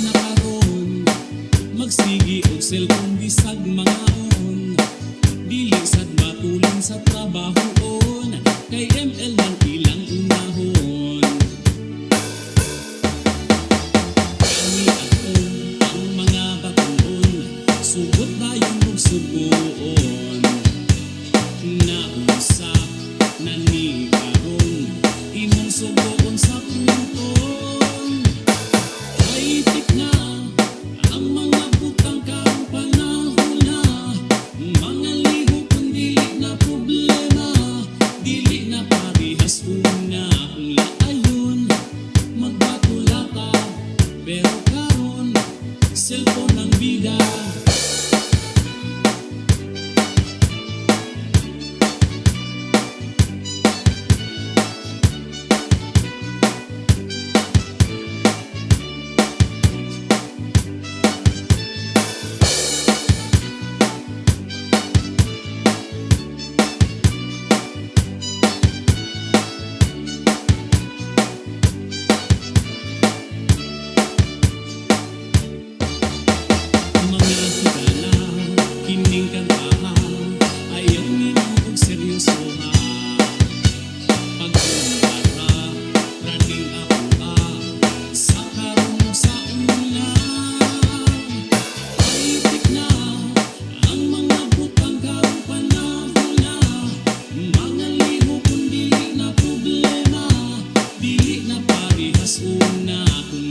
na karon magsigi og cellphone bisag mangaon, dili sad matulin sa trabahoon, kay ML lang ilang unahon. Kami aton ang mga batuon, sugot dayon og subuon. Nausap na ni karon imong subuon sa punton. Haitik na ang mga butang karong panahon na, mga liho kung dili na problema, dili na parehas una. Kung laayon magbatulata, pero karon cellphone ang bida. Mga higala, kining kantahan, ayaw ninyo og seryosohan. Pagkumpara, raning ako sa karong sa una. Haitik na ang mga butang karong panahon na, mga liho kung dili na problema, dili na parehas una. Kung